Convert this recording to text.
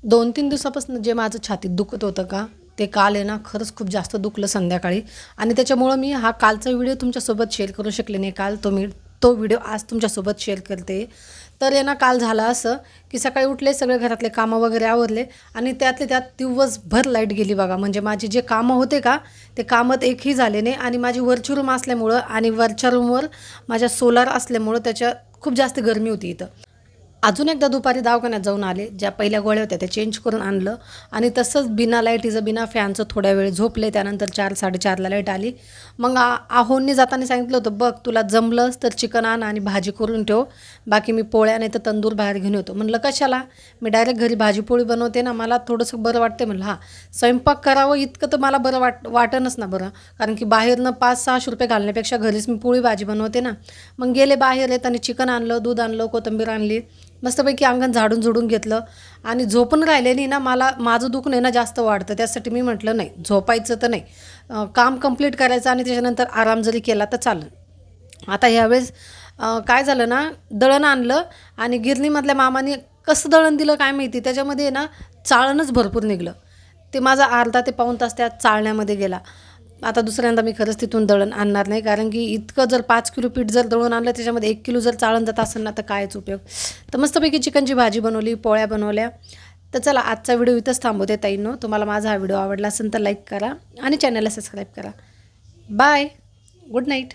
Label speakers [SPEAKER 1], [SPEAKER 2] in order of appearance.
[SPEAKER 1] 2-3 दिवसापासून जे माझं छातीत दुखत होतं का, ते काल आहे ना खरंच खूप जास्त दुखलं संध्याकाळी आणि त्याच्यामुळं मी हा कालचा व्हिडिओ तुमच्यासोबत शेअर करू शकले नाही. काल तो व्हिडिओ आज तुमच्यासोबत शेअर करते. तर आहे ना काल झालं असं, की सकाळी उठले, सगळे घरातले कामं वगैरे आवरले आणि त्यातल्या त्यात दिवसभर लाईट गेली बघा. म्हणजे माझे जे कामं होते का, ते कामं एकही झाले नाही आणि माझी वरची रूम असल्यामुळं आणि वरच्या रूमवर माझ्या सोलार असल्यामुळं त्याच्या खूप जास्त गरमी होती इथं. अजून एकदा दुपारी दवाखान्यात जाऊन आले. ज्या पहिल्या गोळ्या होत्या त्या चेंज करून आणलं आणि तसंच बिना लाईटीचं, बिना फॅनचं थोड्या वेळ झोपले. त्यानंतर 4-4:30ला लाईट आली. मग आहोंनी जाताना सांगितलं होतं, "बघ तुला जमलंच तर चिकन आण आणि भाजी करून ठेव. बाकी मी पोळ्या नाही तर तंदूर बाहेर घेऊन येतो." म्हणलं, "कशाला? मी डायरेक्ट घरी भाजी-पोळी बनवते ना, मला थोडंसं बरं वाटते." म्हणलं, "हां, स्वयंपाक करावं इतकं तर मला बरं वाटेनच ना बरं. कारण की बाहेरनं ₹500-600 घालण्यापेक्षा घरीच मी पोळी भाजी बनवते ना." मग गेले बाहेर येताना चिकन आणलं, दूध आणलं, कोथिंबीर आणली. मस्तपैकी अंगण झाडून झुडून घेतलं आणि झोपून राहिले नाही ना, माझं दुखणं आहे ना जास्त वाढतं. त्यासाठी मी म्हटलं नाही झोपायचं तर नाही, काम कंप्लीट करायचं आणि त्याच्यानंतर आराम जरी केला तर चालेल. आता ह्यावेळेस काय झालं ना, दळण आणलं आणि गिरणीमधल्या मामाने कसं दळण दिलं काय माहिती, त्याच्यामध्ये आहे ना चाळणच भरपूर निघलं. ते माझा अर्धा ते पाऊण तास त्या चाळण्यामध्ये गेला. आता दुसऱ्यांदा मी खरंच तिथून दळण आणणार नाही, कारण की इतकं जर 5 किलो पीठ जर दळून आणलं त्याच्यामध्ये 1 किलो जर चाळण जात असेल ना तर कायच उपयोग. तर मस्तपैकी चिकनची भाजी बनवली, पोळ्या बनवल्या. तर चला आजचा व्हिडिओ इथंच थांबवते ताईंनो. तुम्हाला माझा हा व्हिडिओ आवडला असेल तर लाईक करा आणि चॅनलला सबस्क्राईब करा. बाय. Good night.